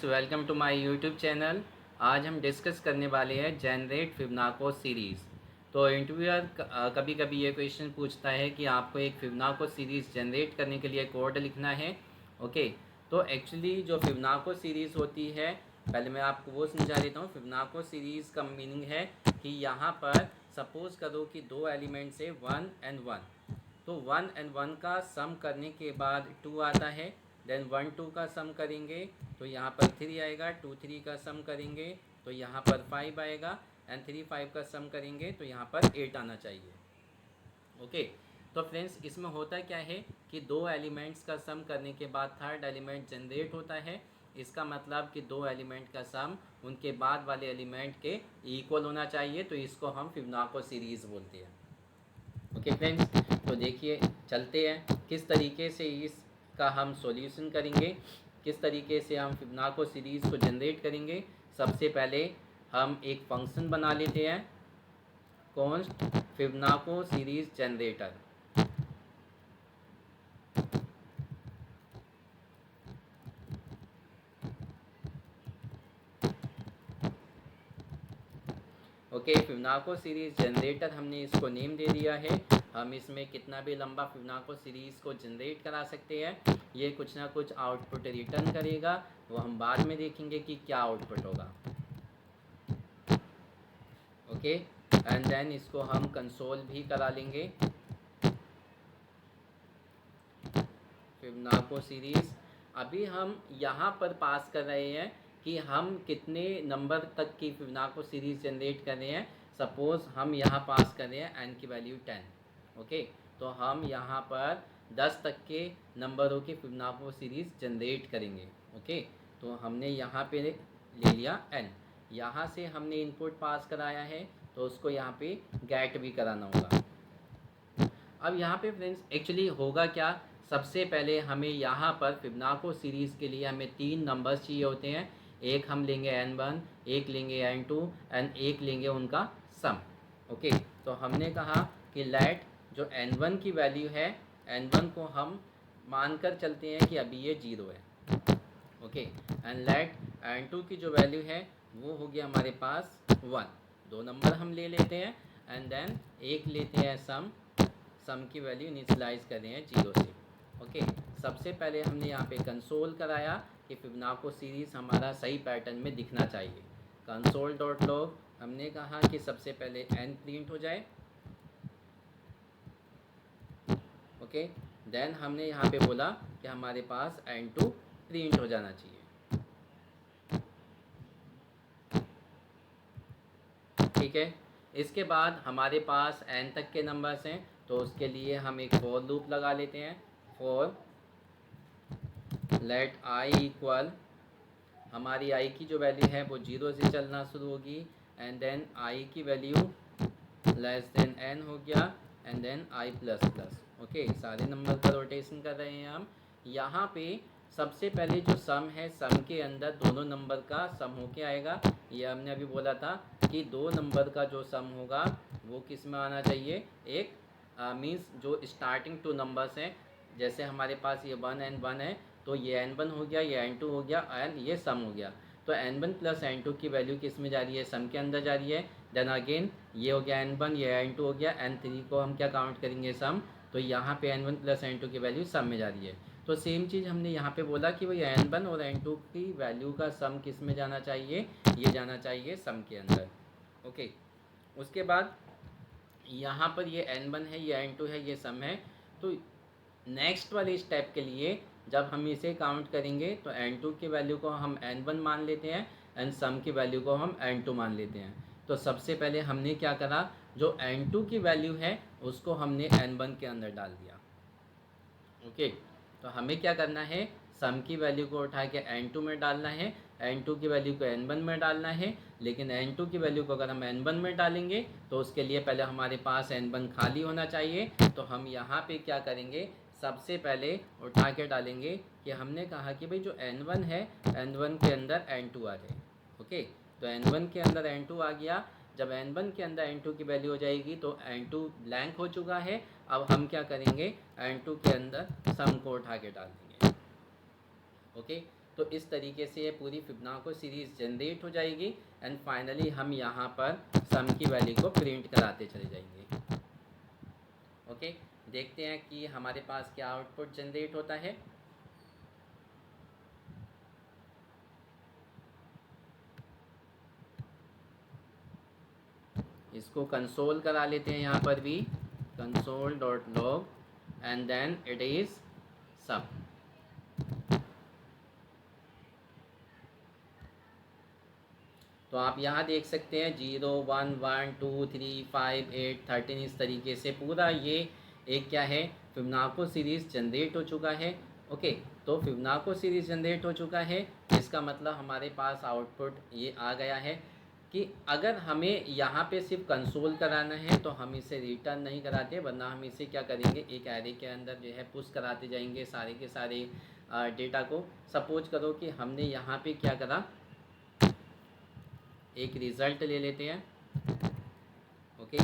Welcome to my YouTube channel. आज हम discuss करने वाले हैं जनरेट फिबनाको सीरीज़। तो इंटरव्यूअर कभी कभी ये क्वेश्चन पूछता है कि आपको एक फिबनाको सीरीज़ जनरेट करने के लिए कोड लिखना है। ओके, तो एक्चुअली जो फिबनाको सीरीज़ होती है, पहले मैं आपको वो समझा देता हूँ। फिबनाको सीरीज़ का मीनिंग है कि यहाँ पर सपोज़ करो कि दो एलिमेंट्स है 1 एंड 1। तो 1 एंड 1 का सम करने के बाद 2 आता है। देन 1 2 का सम करेंगे तो यहाँ पर 3 आएगा। 2 3 का सम करेंगे तो यहाँ पर 5 आएगा। एंड 3 5 का सम करेंगे तो यहाँ पर 8 आना चाहिए। ओके, तो फ्रेंड्स इसमें होता क्या है कि दो एलिमेंट्स का सम करने के बाद थर्ड एलिमेंट जनरेट होता है। इसका मतलब कि दो एलिमेंट का सम उनके बाद वाले एलिमेंट के इक्वल होना चाहिए, तो इसको हम फिबनाको सीरीज़ बोलते हैं। ओके फ्रेंड्स, तो देखिए चलते हैं किस तरीके से इसका हम सॉल्यूशन करेंगे, किस तरीके से हम फिबनाको सीरीज़ को जनरेट करेंगे। सबसे पहले हम एक फंक्शन बना लेते हैं, const Fibonacci series generator. Okay, Fibonacci series generator हमने इसको नेम दे दिया है। हम इसमें कितना भी लंबा फिबनाको सीरीज़ को जनरेट करा सकते हैं। ये कुछ ना कुछ आउटपुट रिटर्न करेगा, वो हम बाद में देखेंगे कि क्या आउटपुट होगा। ओके, एंड देन इसको हम कंसोल भी करा लेंगे फिबनाको सीरीज़। अभी हम यहाँ पर पास कर रहे हैं कि हम कितने नंबर तक की फिबनाको सीरीज़ जनरेट कर रहे हैं। सपोज़ हम यहाँ पास कर रहे हैं n की वैल्यू 10। ओके, तो हम यहाँ पर 10 तक के नंबरों की फिबनाको सीरीज़ जनरेट करेंगे। ओके, तो हमने यहाँ पे ले लिया n। यहाँ से हमने इनपुट पास कराया है तो उसको यहाँ पे गेट भी कराना होगा। अब यहाँ पे फ्रेंड्स एक्चुअली होगा क्या, सबसे पहले हमें यहाँ पर फिबनाको सीरीज़ के लिए हमें 3 नंबर्स चाहिए होते हैं। एक हम लेंगे n1, एक लेंगे n2 एंड एक लेंगे उनका सम। ओके, तो हमने कहा कि लेट जो n1 की वैल्यू है, n1 को हम मानकर चलते हैं कि अभी ये 0 है। ओके, एंड लेट n2 की जो वैल्यू है वो हो गया हमारे पास 1। दो नंबर हम ले लेते हैं एंड देन एक लेते हैं सम की वैल्यू इनिशियलाइज कर रहे हैं 0 से। ओके, सबसे पहले हमने यहाँ पे कंसोल कराया कि फिबनाको सीरीज़ हमारा सही पैटर्न में दिखना चाहिए। कंसोल डॉट लॉग हमने कहा कि सबसे पहले n प्रिंट हो जाए। ओके, देन हमने यहाँ पे बोला कि हमारे पास n2 प्रिंट हो जाना चाहिए। ठीक है, इसके बाद हमारे पास n तक के नंबर्स हैं तो उसके लिए हम एक फॉर लूप लगा लेते हैं। फॉर लेट i इक्वल, हमारी i की जो वैल्यू है वो 0 से चलना शुरू होगी एंड देन i की वैल्यू लेस देन n हो गया and then i plus plus. Okay, सारे नंबर का रोटेशन कर रहे हैं हम। यहाँ पे सबसे पहले जो सम है, सम के अंदर दोनों नंबर का सम होके आएगा। ये हमने अभी बोला था कि दो नंबर का जो सम होगा वो किस में आना चाहिए, एक मीन्स जो स्टार्टिंग टू नंबर्स हैं, जैसे हमारे पास ये 1 एंड 1 है तो ये n1 हो गया, ये n2 हो गया एंड ये सम हो गया। तो n1 प्लस n2 की वैल्यू किस में जा रही है, सम के अंदर जा रही है। देन अगेन ये हो गया n1, ये n2 हो गया, n3 को हम क्या काउंट करेंगे, सम। तो यहाँ पे n1 प्लस n2 की वैल्यू सम में जा रही है। तो सेम चीज़ हमने यहाँ पे बोला कि भाई n1 और n2 की वैल्यू का सम किस में जाना चाहिए, ये जाना चाहिए सम के अंदर। ओके, उसके बाद यहाँ पर ये n1 है, ये n2 है, ये सम है। तो नेक्स्ट वाले स्टेप के लिए जब हम इसे काउंट करेंगे तो n2 की वैल्यू को हम n1 मान लेते हैं एंड सम की वैल्यू को हम n2 मान लेते हैं। तो सबसे पहले हमने क्या करा, जो n2 की वैल्यू है उसको हमने n1 के अंदर डाल दिया। ओके, तो हमें क्या करना है, सम की वैल्यू को उठा के n2 में डालना है, n2 की वैल्यू को n1 में डालना है। लेकिन n2 की वैल्यू को अगर हम n1 में डालेंगे तो उसके लिए पहले हमारे पास n1 खाली होना चाहिए। तो हम यहाँ पे क्या करेंगे, सबसे पहले उठा के डालेंगे कि हमने कहा कि भाई जो n1 है, n1 के अंदर n2 आ जाए। ओके, तो n1 के अंदर n2 आ गया। जब n1 के अंदर n2 की वैल्यू हो जाएगी तो n2 ब्लैंक हो चुका है। अब हम क्या करेंगे, n2 के अंदर सम को उठा के डाल देंगे। ओके, तो इस तरीके से ये पूरी फिबोनाची सीरीज़ जनरेट हो जाएगी एंड फाइनली हम यहाँ पर सम की वैल्यू को प्रिंट कराते चले जाएंगे। ओके, देखते हैं कि हमारे पास क्या आउटपुट जनरेट होता है। इसको कंसोल करा लेते हैं यहाँ पर भी, console.log and then it is sum. तो आप यहाँ देख सकते हैं 0 1 1 2 3 5 8 13 इस तरीके से पूरा ये एक क्या है फिबोनाची सीरीज़ जनरेट हो चुका है। ओके, तो फिबोनाची सीरीज़ जनरेट हो चुका है, इसका मतलब हमारे पास आउटपुट ये आ गया है कि अगर हमें यहाँ पे सिर्फ कंसोल कराना है तो हम इसे रिटर्न नहीं कराते, वरना हम इसे क्या करेंगे एक एरे के अंदर जो है पुश कराते जाएंगे सारे के सारे डेटा को। सपोज करो कि हमने यहाँ पे क्या करा, एक रिज़ल्ट ले लेते हैं। ओके,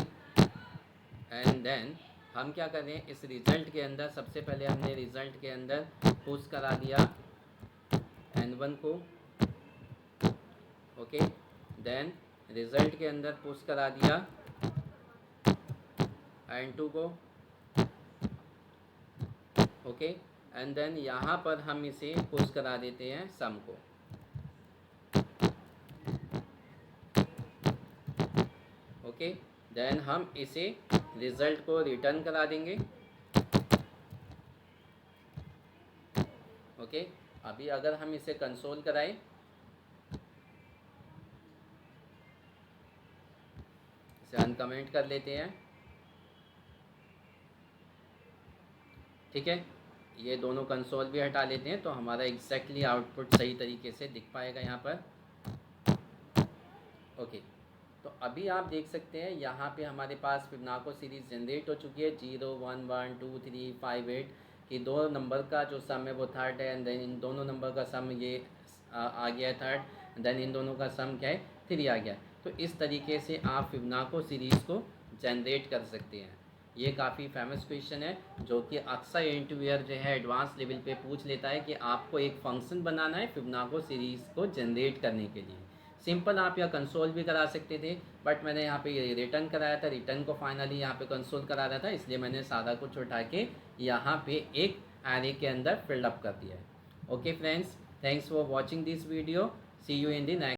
एंड देन हम क्या करें, इस रिज़ल्ट के अंदर सबसे पहले हमने रिज़ल्ट के अंदर पुश करा दिया n1 को। ओके, देन रिज़ल्ट के अंदर पुश करा दिया n2 को। ओके, एंड देन यहाँ पर हम इसे पुश करा देते हैं सम को। ओके, देन हम इसे रिज़ल्ट को रिटर्न करा देंगे। ओके, अभी अगर हम इसे कंसोल कराएं, इसे अनकमेंट कर लेते हैं। ठीक है, ये दोनों कंसोल भी हटा लेते हैं तो हमारा एग्जैक्टली आउटपुट सही तरीके से दिख पाएगा यहाँ पर। ओके, तो अभी आप देख सकते हैं यहाँ पे हमारे पास फिबोनाची सीरीज़ जनरेट हो चुकी है। 0 1 1 2 3 5 8 कि दो नंबर का जो सम है वो थर्ड है, एंड देन इन दोनों नंबर का सम ये आ गया है थर्ड, देन इन दोनों का सम क्या है 3 आ गया। तो इस तरीके से आप फिबोनाची सीरीज़ को जनरेट कर सकते हैं। ये काफ़ी फेमस क्वेश्चन है जो कि अक्सर इंटरव्यूअर जो है एडवांस लेवल पे पूछ लेता है कि आपको एक फंक्शन बनाना है फिबोनाची सीरीज़ को जनरेट करने के लिए। सिंपल आप या कंसोल भी करा सकते थे, बट मैंने यहाँ पे रिटर्न कराया था, रिटर्न को फाइनली यहाँ पे कंसोल करा रहा था, इसलिए मैंने सारा कुछ उठा के यहाँ पे एक एरे के अंदर फिल अप कर दिया है। Okay friends, thanks for watching this video, see you in the next.